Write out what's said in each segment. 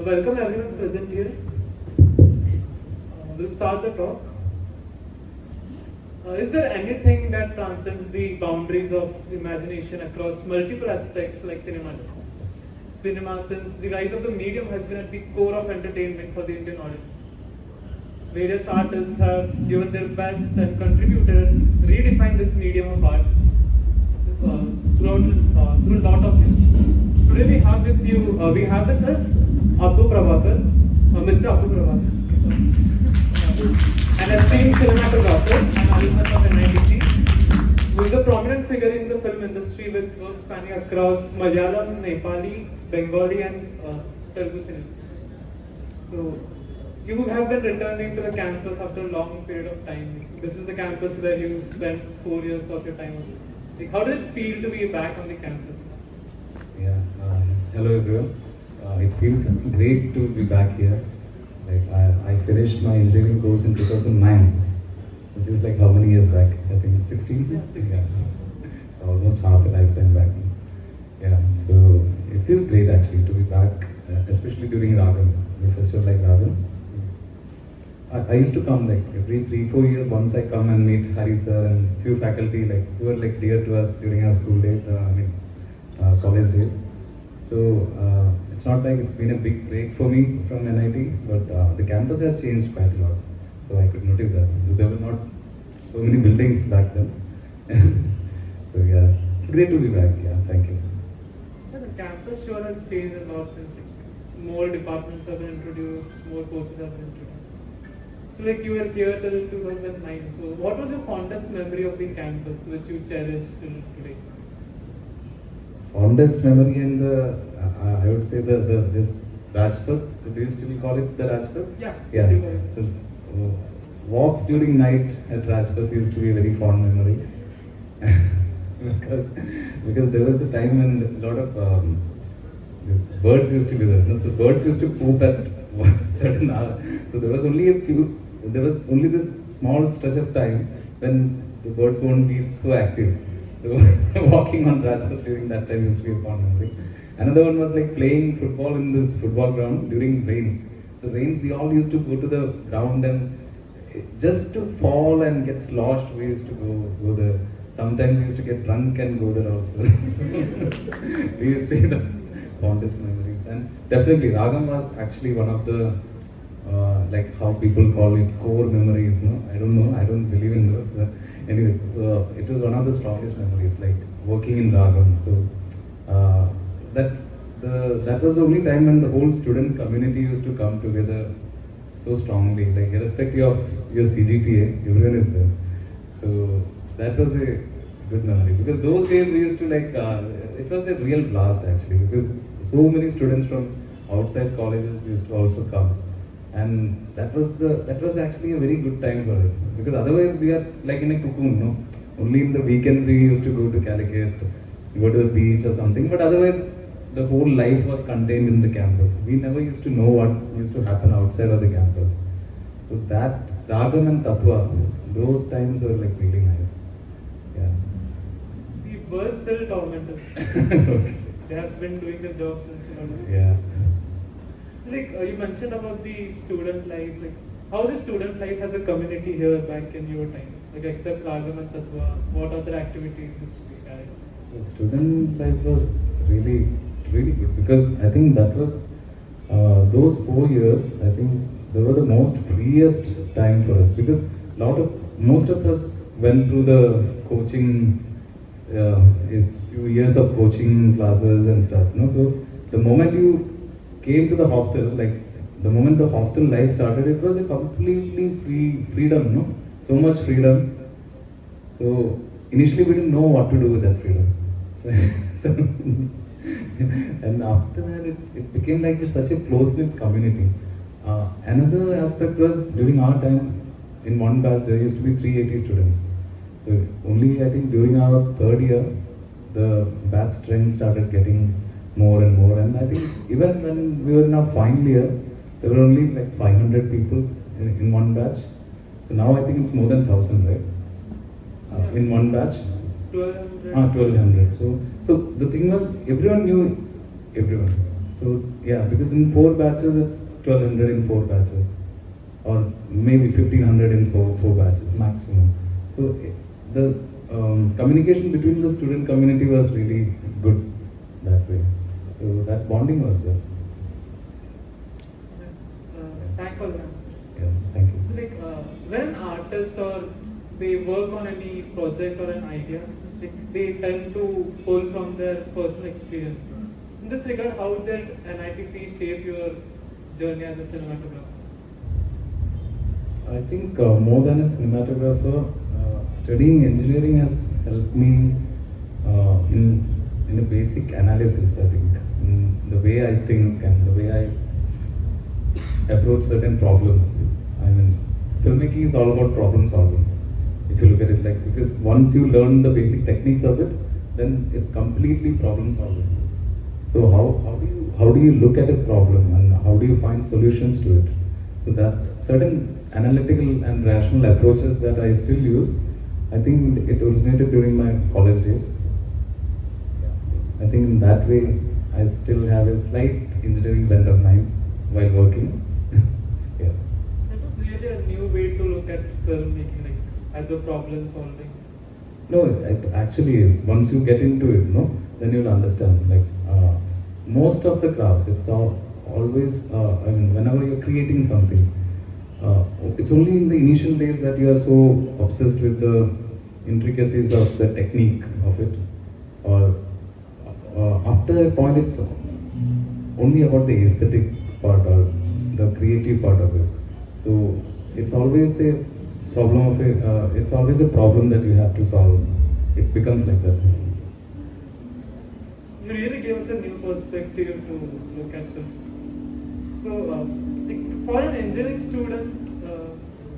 Welcome everyone present here. We'll start the talk. Is there anything that transcends the boundaries of imagination across multiple aspects like cinema does? Cinema, since the rise of the medium, has been at the core of entertainment for the Indian audiences. Various artists have given their best and contributed, redefined this medium of art through a lot of years. Today we have with us Appu Prabhakar, Mr. Appu Prabhakar, an esteemed cinematographer and alumnus of NITC, who is a prominent figure in the film industry with work spanning across Malayalam, Nepali, Bengali and Telugu cinema. So, you have been returning to the campus after a long period of time. This is the campus where you spent 4 years of your time. Like, how does it feel to be back on the campus? Yeah, hello everyone. It feels great to be back here. Like I finished my engineering course in 2009, which is like how many years back? I think 16? Yeah, 16. Yeah. Almost half a lifetime back. Yeah, so it feels great actually to be back, especially during RAGAM', the festival like RAGAM'. I used to come like every 3-4 years. Once I come and meet Hari sir and few faculty like who were like dear to us during our school days, college days. So it's not like it's been a big break for me from NIT, but the campus has changed quite a lot. So I could notice that there were not so many buildings back then. So yeah, it's great to be back. Yeah, thank you. Yeah, the campus sure has changed a lot since more departments have been introduced, more courses have been introduced. So like you were here till 2009. So what was your fondest memory of the campus which you cherish till today? Fondest memory in the, I would say this Rajpath. Do you still call it the Rajpath? Yeah. Yeah. So, walks during night at Rajpath used to be a very fond memory. because there was a time when a lot of birds used to be there. No? So birds used to poop at certain hours. So there was only this small stretch of time when the birds won't be so active. So walking on Rajpath during that time used to be a fun memory. Another one was like playing football in this football ground during rains. So rains, we all used to go to the ground and just to fall and get sloshed, we used to go there. Sometimes we used to get drunk and go there also. We used to the fondest memories. And definitely RAGAM' was actually one of the like how people call it core memories. No, I don't know. I don't believe in those. But anyways, it was one of the strongest memories, like working in RAGAM'. So that was the only time when the whole student community used to come together so strongly. Like irrespective of your CGPA, everyone is there. So that was a good memory because those days we used to like it was a real blast actually because so many students from outside colleges used to also come. And that was actually a very good time for us because otherwise we are like in a cocoon, no? Only in the weekends we used to go to Calicut, go to the beach or something, but otherwise the whole life was contained in the campus. We never used to know what used to happen outside of the campus. So that RAGAM' and Tattva, those times were like really nice. Yeah. The birds still torment us. They have been doing their job since. Yeah. So like you mentioned about the student life, like how is the student life as a community here back in your time? Like except RAGAM' and Tattva, what other activities used to be carried? The student life was really good because I think that was those 4 years. I think they were the most freest time for us because most of us went through the coaching, a few years of coaching classes and stuff. No, so the moment you came to the hostel, like the moment the hostel life started, it was a completely freedom, no? So much freedom. So initially we didn't know what to do with that freedom. So, and after that it became like such a close-knit community. Another aspect was during our time, in one batch there used to be 380 students. So only I think during our 3rd year, the batch strength started getting more and more, and I think even when we were in our final year, there were only like 500 people in one batch. So now I think it's more than 1,000, right? In one batch. 1200. 1200. So the thing was, everyone knew everyone. So yeah, because in 4 batches it's 1200 in 4 batches, or maybe 1500 in four batches maximum. So the communication between the student community was really good that way. So that bonding was there. Thanks for the answer. Yes, thank you. So when an artist or they work on any project or an idea, they tend to pull from their personal experiences. In this regard, how did NITC shape your journey as a cinematographer? I think more than a cinematographer, studying engineering has helped me in a basic analysis. I think in the way I think and the way I approach certain problems. I mean, filmmaking is all about problem solving. If you look at it because once you learn the basic techniques of it, then it's completely problem solving. So how do you look at a problem and how do you find solutions to it? So that certain analytical and rational approaches that I still use, I think it originated during my college days. I think in that way, I still have a slight engineering bent of mine while working. Yeah. It was really a new way to look at filmmaking, as a problem solving. No, it actually is. Once you get into it, then you'll understand. Most of the crafts, it's always, whenever you're creating something, it's only in the initial days that you are so obsessed with the intricacies of the technique of it, or after a point, it's only about the aesthetic part or the creative part of it. So it's always a problem it's always a problem that you have to solve. It becomes like that. You really gave us a new perspective to look at them. So, for an engineering student,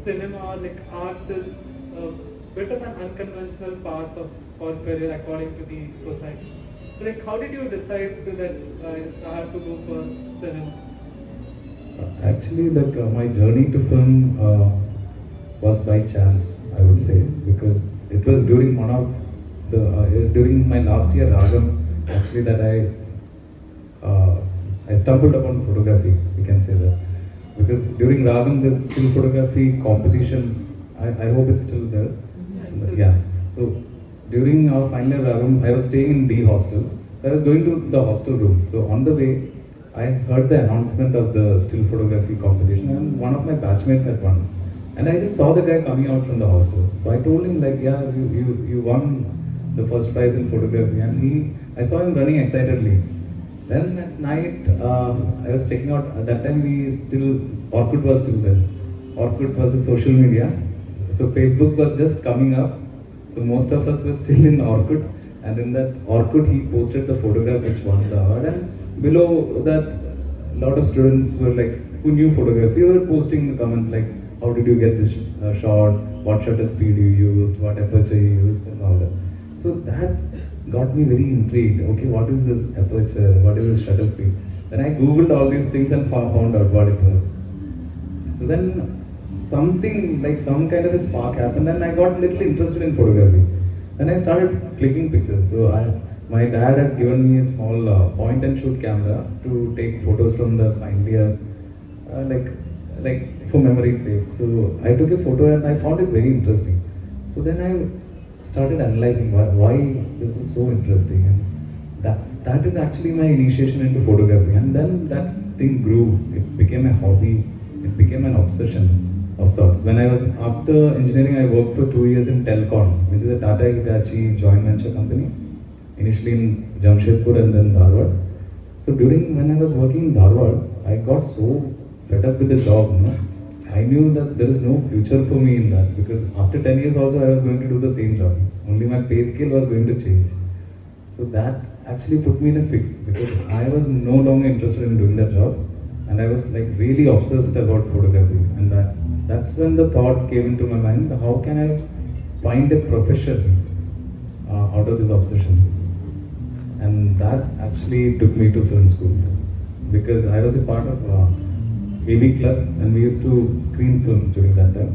cinema or arts is a bit of an unconventional path for career according to the society. How did you decide that it's hard to go for cinema? Actually, my journey to film was by chance, I would say, because it was during one of the during my last year RAGAM', actually, that I stumbled upon photography. We can say that because during RAGAM', this still photography competition, I hope it's still there. Yeah. So during our final year RAGAM', I was staying in D hostel. So I was going to the hostel room. So on the way, I heard the announcement of the still photography competition, and one of my batchmates had won. And I just saw the guy coming out from the hostel. So I told him yeah, you won the first prize in photography, and I saw him running excitedly. Then at night, I was checking out. At that time, Orkut was still there. Orkut was the social media. So Facebook was just coming up. So most of us were still in Orkut, and in that Orkut, he posted the photograph which won the award. And below that, a lot of students were who knew photography, were posting the comments how did you get this shot, what shutter speed you used, what aperture you used, and all that. So that got me very intrigued. Okay, what is this aperture? What is this shutter speed? Then I googled all these things and found out what it was. So then something some kind of a spark happened, and I got a little interested in photography. Then I started clicking pictures. So my dad had given me a small point and shoot camera to take photos from the final year, for memory's sake. So I took a photo and I found it very interesting. So then I started analyzing why this is so interesting, and that is actually my initiation into photography. And then that thing grew. It became a hobby. It became an obsession of sorts. When I was after engineering, I worked for 2 years in Telcon, which is a Tata Hitachi joint venture company, initially in Jamshedpur and then Dharwad. So when I was working in Dharwad, I got so fed up with the job. I knew that there is no future for me in that, because after 10 years also I was going to do the same job. Only my pay scale was going to change. So that actually put me in a fix, because I was no longer interested in doing that job, and I was really obsessed about photography. And that's when the thought came into my mind: how can I find a profession out of this obsession? And that actually took me to film school, because I was a part of AV club, and we used to screen films during that time.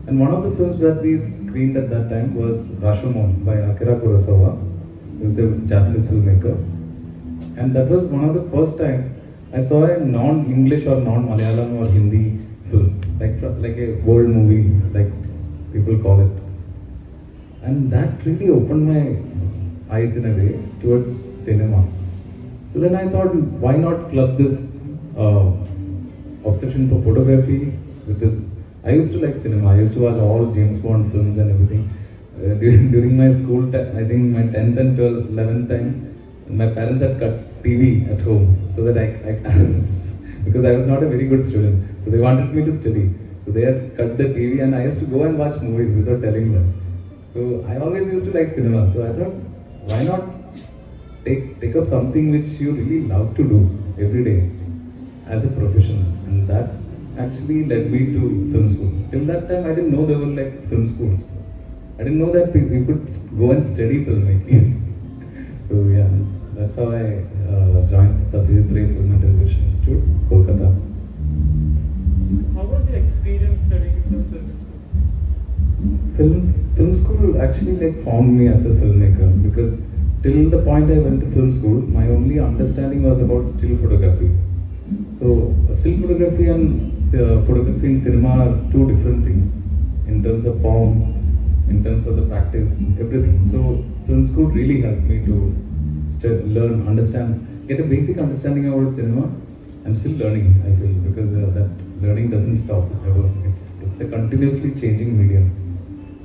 And one of the films that we screened at that time was Rashomon by Akira Kurosawa, who is a Japanese filmmaker. And that was one of the first time I saw a non-English or non-Malayalam or Hindi film, like a world movie, like people call it, and that really opened my eyes in a way towards cinema. So then I thought, why not club this uh, obsession for photography with this? I used to like cinema. I used to watch all James Bond films and everything. During my school, I think my 10th and 12th, 11th time, my parents had cut TV at home so that I because I was not a very good student. So they wanted me to study. So they had cut the TV and I used to go and watch movies without telling them. So I always used to like cinema. So I thought, why not take up something which you really love to do every day as a profession, and that actually led me to film school. Till that time, I didn't know there were like film schools. I didn't know that we could go and study filmmaking. So yeah, that's how I joined Satyajit Ray Film and Television Institute, Kolkata. How was your experience studying in the film school? Film school actually like formed me as a filmmaker, because till the point I went to film school, my only understanding was about still photography. So still photography and photography in cinema are two different things in terms of form, in terms of the practice, everything. So film school really helped me to learn, understand, get a basic understanding about cinema. I'm still learning, I feel, because that learning doesn't stop ever. It's a continuously changing medium.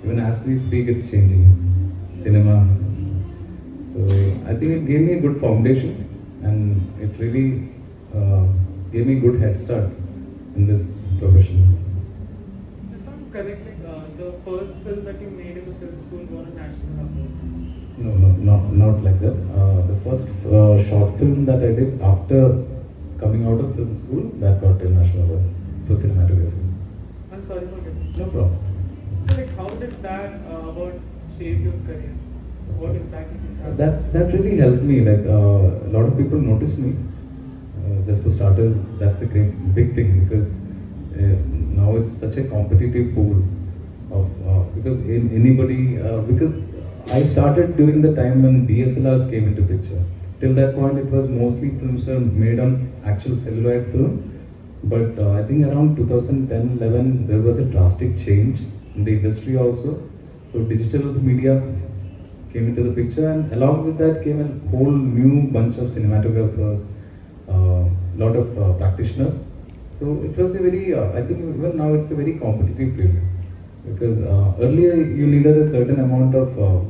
Even as we speak, it's changing. Cinema. So I think it gave me a good foundation, and it really gave me a good head start in this profession. So if I'm correct, the first film that you made in the film school won a national award. No, not like that. The first short film that I did after coming out of film school, that got a national award for cinematography. I'm sorry for getting. No problem. So how did that about shape your career? What impact did it have? That really helped me. Like a lot of people noticed me. Just for starters, that's a great big thing, because now it's such a competitive pool of because because I started during the time when DSLRs came into picture. Till that point, it was mostly films were made on actual celluloid film. But I think around 2010-11, there was a drastic change in the industry also. So digital media came into the picture, and along with that came a whole new bunch of cinematographers, lot of practitioners. So it was a very, I think even now it's a very competitive field, because earlier you needed a certain amount of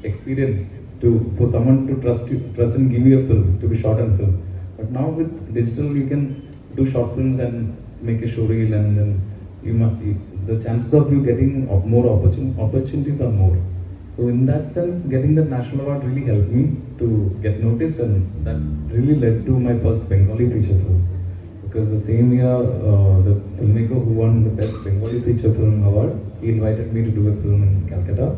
experience for someone to trust and give you a film to be shot on film. But now with digital, you can do short films and make a show reel, and then the chances of you getting more opportunities are more. So in that sense, getting that national award really helped me to get noticed, and that really led to my first Bengali feature film. Because the same year, the filmmaker who won the best Bengali feature film award, he invited me to do a film in Calcutta,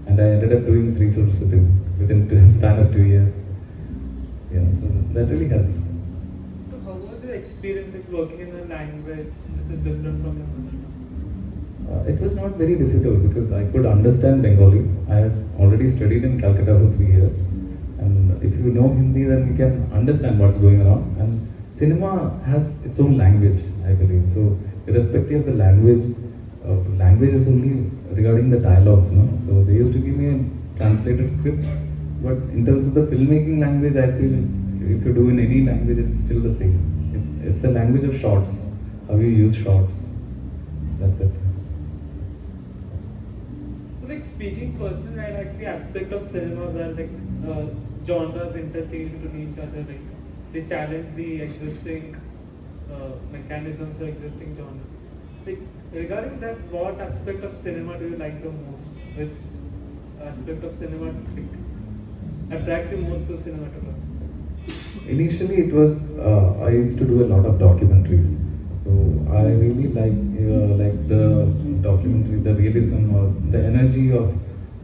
and I ended up doing 3 films with him within a span of 2 years. Yeah, so that really helped. So how was your experience with working in a language which is different from your mother? It was not very difficult, because I could understand Bengali. I had already studied in Calcutta for 3 years, and if you know Hindi, then you can understand what's going on. And cinema has its own language, I believe. So irrespective of the language is only regarding the dialogues, no? So they used to give me a translated script, but in terms of the filmmaking language, I feel if you do in any language, it's still the same. It's a language of shots, how you use shots. That's it. So speaking personally, I like the aspect of cinema where genres interchange into each other. They challenge the existing mechanisms or existing genres. Regarding that, what aspect of cinema do you like the most? Which aspect of cinema attracts you most to cinematography? Initially, it was I used to do a lot of documentaries. So I really like the documentary, the realism or the energy of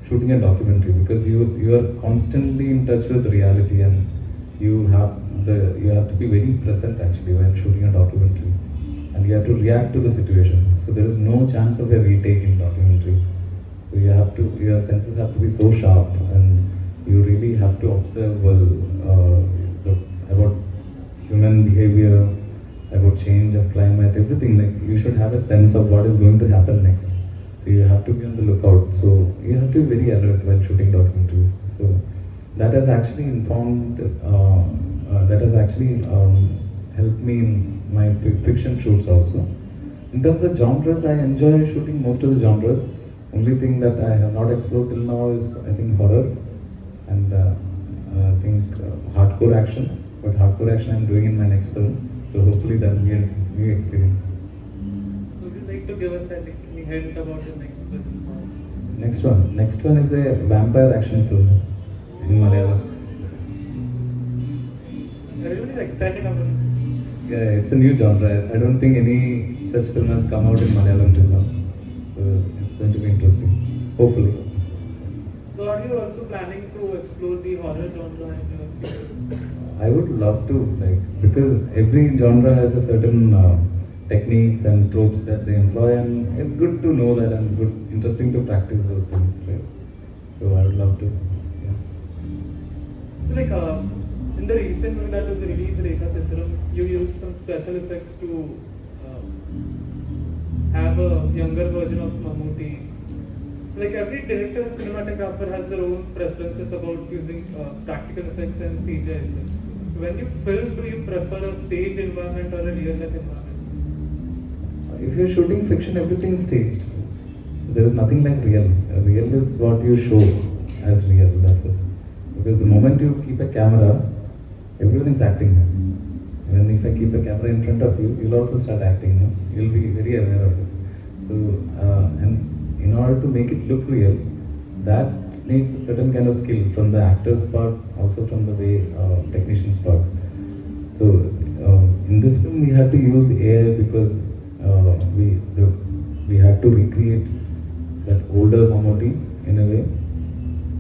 shooting a documentary, because you are constantly in touch with reality, and you have to be very present actually when shooting a documentary, and you have to react to the situation. So there is no chance of a retake in documentary. So your senses have to be so sharp, and you really have to observe well about human behavior, about change of climate, everything. Like you should have a sense of what is going to happen next. So you have to be on the lookout. So you have to be very alert while shooting documentaries. So that has actually informed. That has actually helped me in my fiction shoots also. In terms of genres, I enjoy shooting most of the genres. Only thing that I have not explored till now is I think horror and I think hardcore action. But hardcore action I'm doing in my next film, so hopefully that will be a new experience. So would you like to give us any hint about the next film? Next one is a vampire action film in Malayalam. Everyone is excited about it. Yeah, it's a new genre. I don't think any such film has come out in Malayalam till now. So it's going to be interesting. Hopefully. So are you also planning to explore the horror genre in your future? I would love to, like, because every genre has a certain techniques and tropes that they employ, and it's good to know that and good, interesting to practice those things. Right? So I would love to. Yeah. So like in the recent film that was released, RAGAM'25, you used some special effects to have a younger version of Mammootty. So like every director and cinematographer has their own preferences about using practical effects and CGI effects. When you film, do you prefer a stage environment or a real life environment? If you're shooting fiction, everything is staged. There is nothing like real. Real is what you show as real, that's it. Because the moment you keep a camera, everything's acting. And if I keep a camera in front of you, you'll also start acting. No? You'll be very aware of it. So, and in order to make it look real, that needs a certain kind of skill from the actor's part, also from the way technicians' part. So, in this film, we had to use AI because we had to recreate that older Mammootty in a way,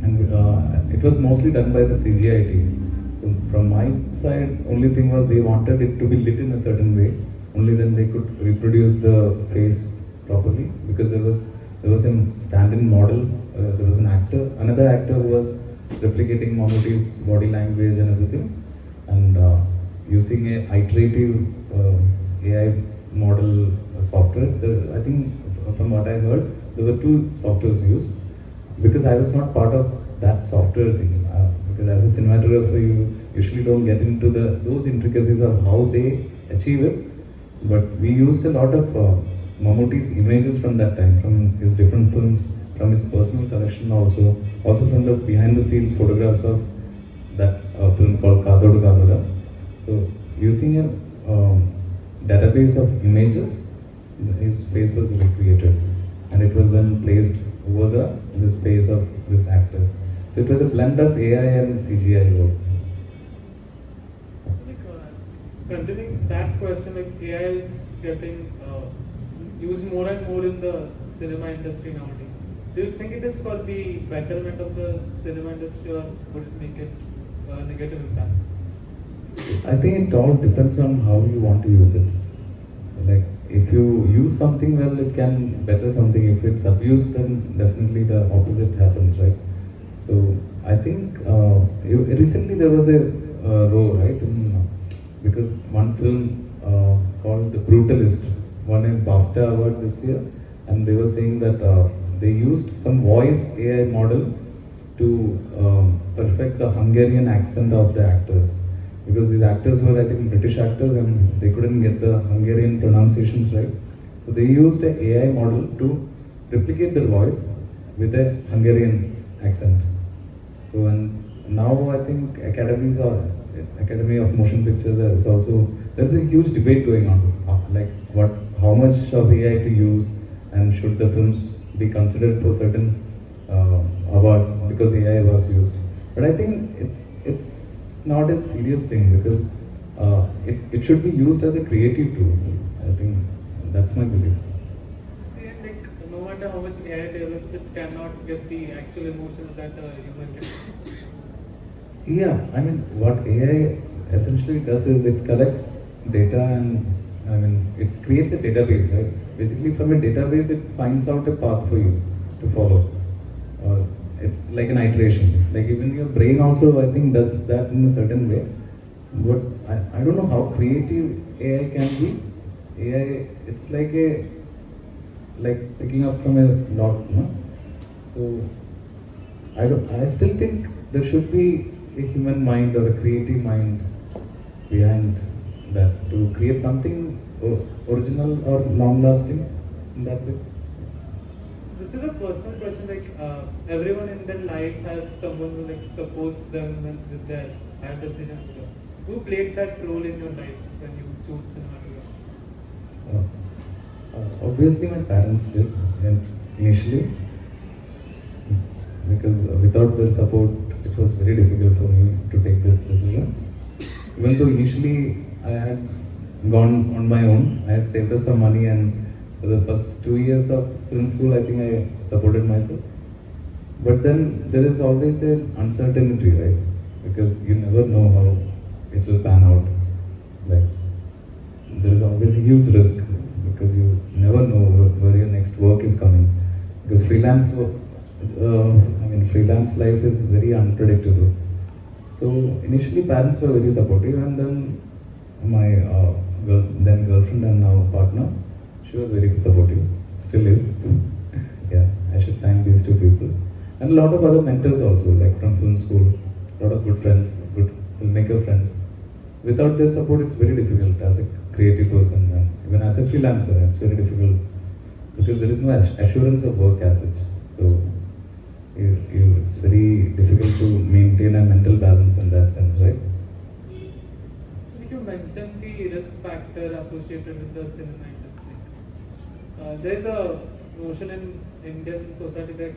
and it was mostly done by the CGI team. So from my side, only thing was they wanted it to be lit in a certain way. Only then they could reproduce the face properly, because there was a stand-in model. There was another actor who was replicating Mammootty's body language and everything, and using a iterative AI model software. I think from what I heard, there were two softwares used. Because I was not part of that software thing. Because as a cinematographer, you usually don't get into those intricacies of how they achieve it. But we used a lot of Mammootty's images from that time, from his different films, from his personal collection also from the behind-the-scenes photographs of that film called Kadodu Kadoda. So using a database of images, his face was recreated, and it was then placed over this face of this actor. So it was a blend of AI and CGI work. Continuing that question, like AI is getting used more and more in the cinema industry nowadays. Do you think it is for the betterment of the cinema industry, or would it make it a negative impact? I think it all depends on how you want to use it. Like, if you use something well, it can better something. If it's abused, then definitely the opposite happens, right? So I think recently there was a row, right? Because one film called The Brutalist won a BAFTA award this year, and they were saying that they used some voice AI model to perfect the Hungarian accent of the actors. Because these actors were, I think, British actors, and they couldn't get the Hungarian pronunciations right. So they used an AI model to replicate their voice with a Hungarian accent. So, and now I think Academy of Motion Pictures is also, there's a huge debate going on, like how much of AI to use, and should the films be considered for certain awards because AI was used. But I think it's not a serious thing, because it should be used as a creative tool. I think that's my belief. And like, no matter how much AI develops, it cannot get the actual emotions that a human gets. Yeah, I mean, what AI essentially does is it collects data, and I mean, it creates a database, right? Basically, from a database, it finds out a path for you to follow. It's like an iteration. Like even your brain also, I think, does that in a certain way. But I don't know how creative AI can be. AI, it's like picking up from a lot, no? So I still think there should be a human mind or a creative mind behind that to create something original or long lasting in that way. This is a personal question. Like everyone in their life has someone who like supports them with their life decisions. So, who played that role in your life when you chose cinema to go? Obviously, my parents did initially, because without their support, it was very difficult for me to take this decision. Even though initially I had gone on my own, I had saved up some money, and for the first 2 years of film school, I think I supported myself. But then there is always an uncertainty, right? Because you never know how it will pan out. Like there is always a huge risk because you never know where your next work is coming. Because freelance life is very unpredictable. So initially, parents were very supportive, and then my then girlfriend and now partner, she was very supportive, still is. Yeah, I should thank these two people, and a lot of other mentors also, like from film school, a lot of good friends, good filmmaker friends. Without their support, it's very difficult as a creative person, and even as a freelancer, it's very difficult because there is no assurance of work as such. So it's very difficult to maintain a mental balance in that sense, right? You mentioned the risk factor associated with the cinema industry. There's a notion in Indian society that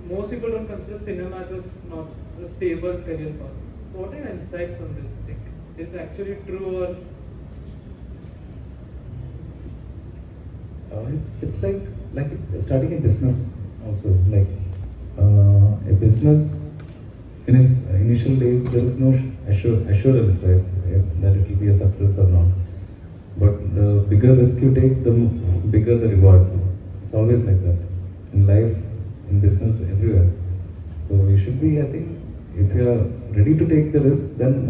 most people don't consider cinema as not a stable career path. So what are your insights on this? Like, is it actually true, or it's like starting a business also. Like a business in its initial days, there is no assurance, right, that it will be a success or not. But the bigger risk you take, the bigger the reward. It's always like that in life, in business, everywhere. So you should be, I think, if you are ready to take the risk, then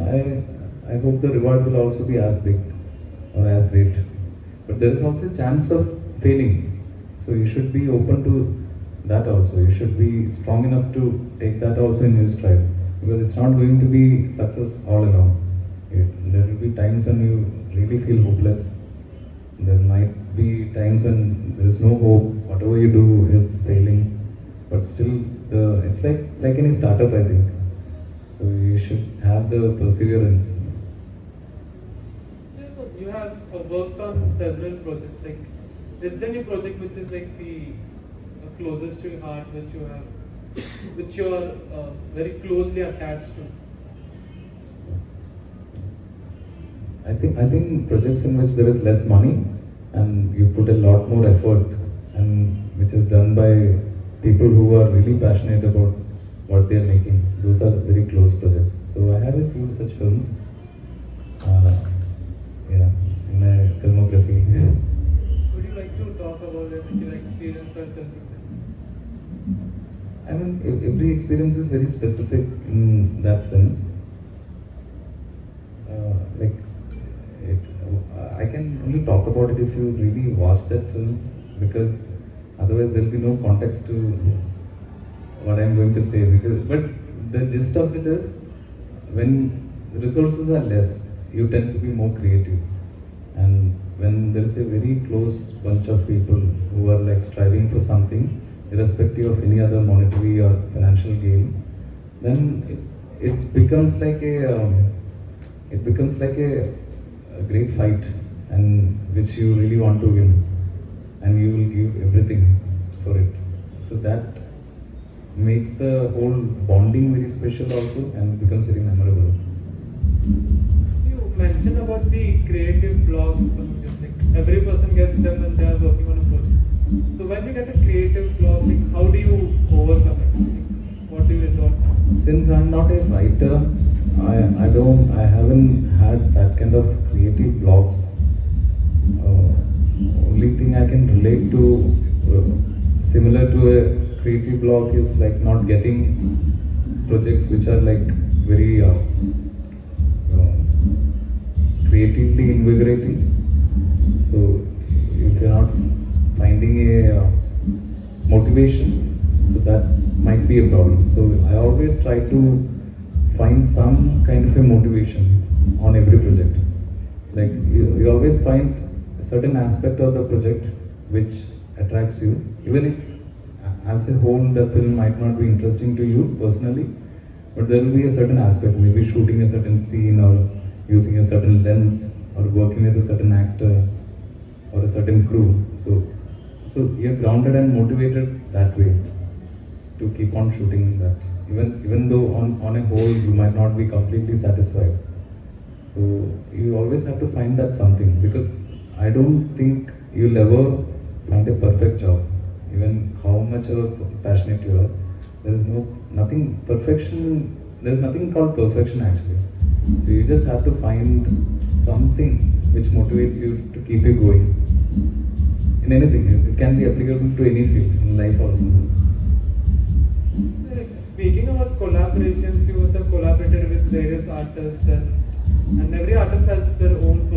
I hope the reward will also be as big or as great. But there is also a chance of failing. So you should be open to that also. You should be strong enough to take that also in your stride, because it's not going to be success all along. There will be times when you really feel hopeless. There might be times when there is no hope. Whatever you do is failing. But still, it's like any startup, I think. So you should have the perseverance. so you have worked on several projects? Like, is there any project which is like the closest to your heart, which you are very closely attached to? I think projects in which there is less money and you put a lot more effort, and which is done by people who are really passionate about what they are making, those are very close projects. So I have a few such films, in my filmography. Would you like to talk about it, your experience while filming them? I mean, every experience is very specific in that sense. I can only talk about it if you really watch that film, because otherwise there will be no context to what I'm going to say. But the gist of it is, when resources are less, you tend to be more creative, and when there is a very close bunch of people who are like striving for something, irrespective of any other monetary or financial gain, then it becomes like a great fight, and which you really want to win, and you will give everything for it. So that makes the whole bonding very special also, and becomes very memorable. You mentioned about the creative block. Like every person gets them when they are working on a project. So when you get a creative block, like how do you overcome it? What do you resort to? Since I'm not a writer, I haven't had that kind of creative blocks. Only thing I can relate to, similar to a creative block, is like not getting projects which are like very creatively invigorating. So if you're not finding a motivation, so that might be a problem. So I always try to find some kind of a motivation on every project. Like you always find a certain aspect of the project which attracts you, even if as a whole the film might not be interesting to you personally, but there will be a certain aspect, maybe shooting a certain scene or using a certain lens or working with a certain actor or a certain crew. So you're grounded and motivated that way to keep on shooting that. Even though on a whole you might not be completely satisfied. So you always have to find that something, because I don't think you'll ever find a perfect job. Even how much of passionate you are, there is nothing perfection. There's nothing called perfection actually. So you just have to find something which motivates you to keep you going in anything. It can be applicable to any field in life also. So, like, speaking about collaborations, you also collaborated with various artists, and every artist has their own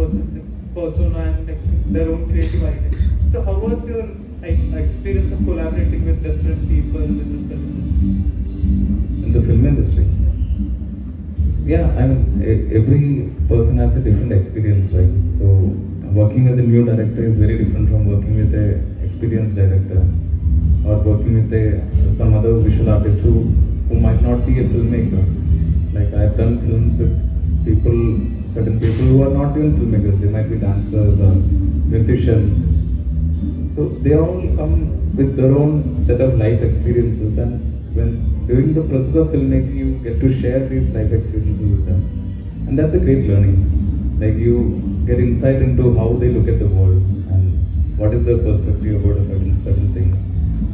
persona and like, their own creative identity. So how was your experience of collaborating with different people in the film industry? In the film industry? Yeah, I mean, every person has a different experience, right? So working with a new director is very different from working with a experienced director, or working with some other visual artist who might not be a filmmaker. Like I've done films with certain people who are not even filmmakers. They might be dancers or musicians. So they all come with their own set of life experiences, and when during the process of filmmaking, you get to share these life experiences with them, and that's a great learning. Like you get insight into how they look at the world and what is their perspective about certain things,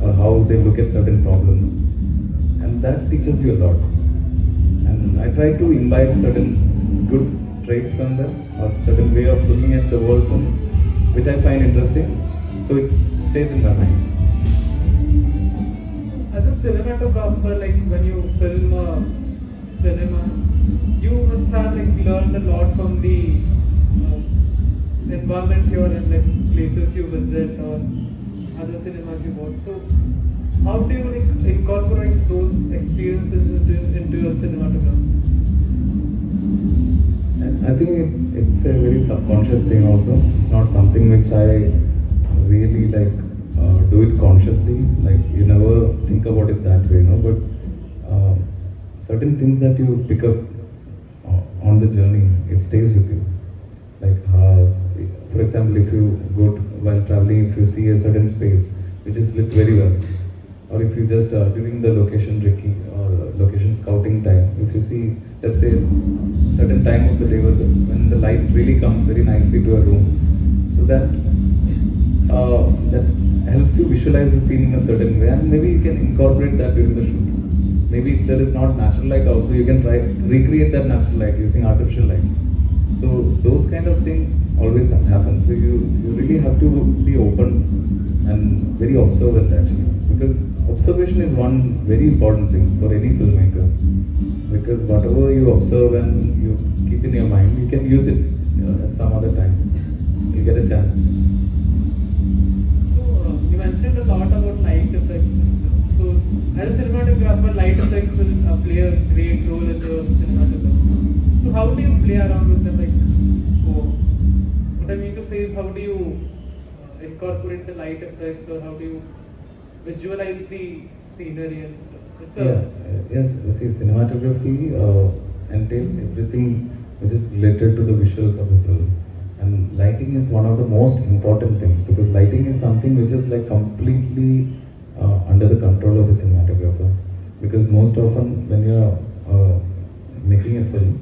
or how they look at certain problems, and that teaches you a lot. And I try to imbibe certain good traits from them, or certain way of looking at the world from which I find interesting, so it stays in my mind. As a cinematographer, like when you film cinema, you must have like learned a lot from the environment here and like places you visit or other cinemas you watch. So how do you like incorporate those experiences into your cinematography? I think it's a very subconscious thing also. It's not something which I really like do it consciously. Like you never think about it that way, no? But certain things that you pick up on the journey, it stays with you. Like for example, if you while traveling, if you see a certain space which is lit very well, or if you just during the location recce or location scouting time, if you see, let's say, certain time of the day when the light really comes very nicely to a room, so that helps you visualize the scene in a certain way, and maybe you can incorporate that during the shoot. Maybe if there is not natural light also, you can try to recreate that natural light using artificial lights. So those kind of things always happen. So you really have to be open and very observant actually, because observation is one very important thing for any filmmaker. Because whatever you observe and you keep in your mind, you can use it at some other time. You get a chance. So you mentioned a lot about light effects. So as a cinematographer, light effects will play a great role in your cinematography. So how do you play around with them? Like, what I mean to say is, how do you incorporate the light effects, or how do you visualize the scenery and stuff? Yes. See, cinematography entails everything which is related to the visuals of the film, and lighting is one of the most important things, because lighting is something which is like completely under the control of a cinematographer. Because most often when you're making a film,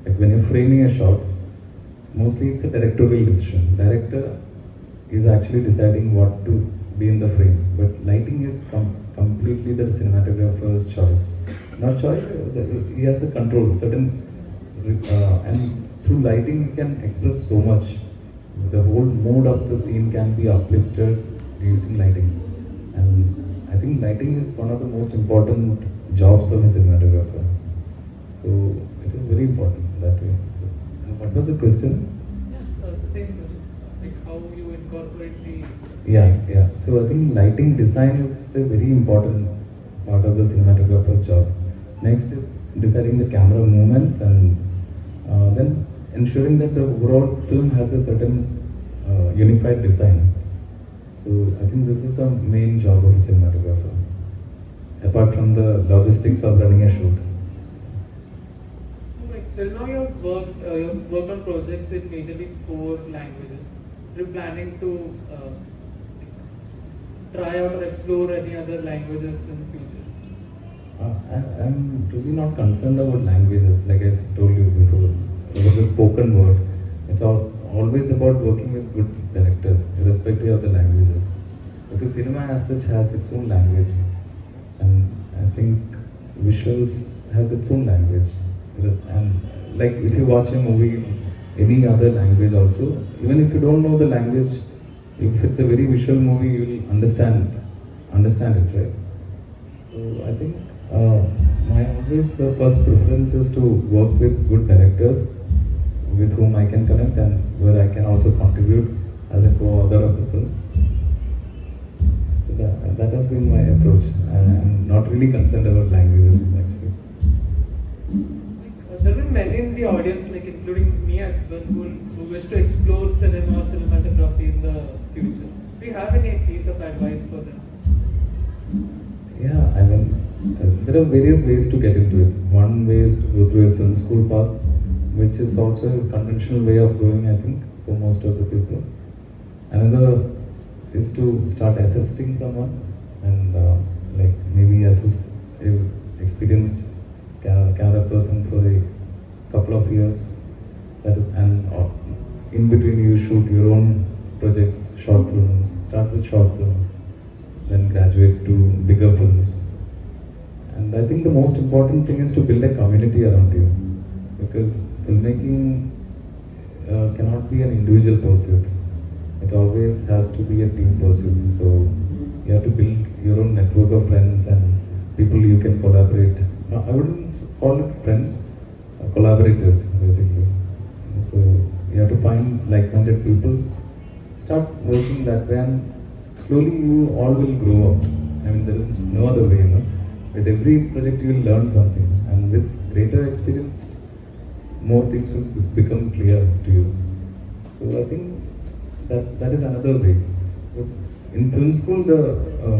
like when you're framing a shot, mostly it's a directorial decision. Director is actually deciding what to be in the frame, but lighting is completely the cinematographer's choice. Not choice, he has a control, certain, and through lighting you can express so much. The whole mood of the scene can be uplifted using lighting, and I think lighting is one of the most important jobs of a cinematographer. So it is very important that way. So, and what was the question? same question, like how you incorporate the Yeah. So I think lighting design is a very important part of the cinematographer's job. Next is deciding the camera movement, and then ensuring that the overall film has a certain unified design. So I think this is the main job of a cinematographer, apart from the logistics of running a shoot. So like till now you've worked on projects in majorly 4 languages. Are you planning to try out or explore any other languages in the future? I'm really not concerned about languages, like I told you before, about the spoken word. It's always about working with good directors, irrespective of the languages. Because cinema as such has its own language, and I think visuals has its own language. And like if you watch a movie in any other language also, even if you don't know the language, if it's a very visual movie, you will understand it, right? So I think my always the first preference is to work with good directors with whom I can connect and where I can also contribute as a co-author of the film. So that has been my approach, and I'm not really concerned about languages actually. There will be many in the audience, like including me as well, who wish to explore cinema or cinematography in the future. Do you have any piece of advice for them? Yeah, I mean, there are various ways to get into it. One way is to go through a film school path, which is also a conventional way of going, I think, for most of the people. Another is to start assisting someone and like maybe assist a experienced camera person for a couple of years. And in between you shoot your own projects, short films. Start with short films, then graduate to bigger films. And I think the most important thing is to build a community around you, because filmmaking cannot be an individual pursuit. It always has to be a team pursuit. So you have to build your own network of friends and people you can collaborate. Now, I wouldn't call it friends, collaborators basically. So you have to find like-minded people, start working that way, and slowly you all will grow up. I mean, there is no other way, no? With every project you will learn something, and with greater experience, more things will become clear to you. So I think that is another way. But in film school, the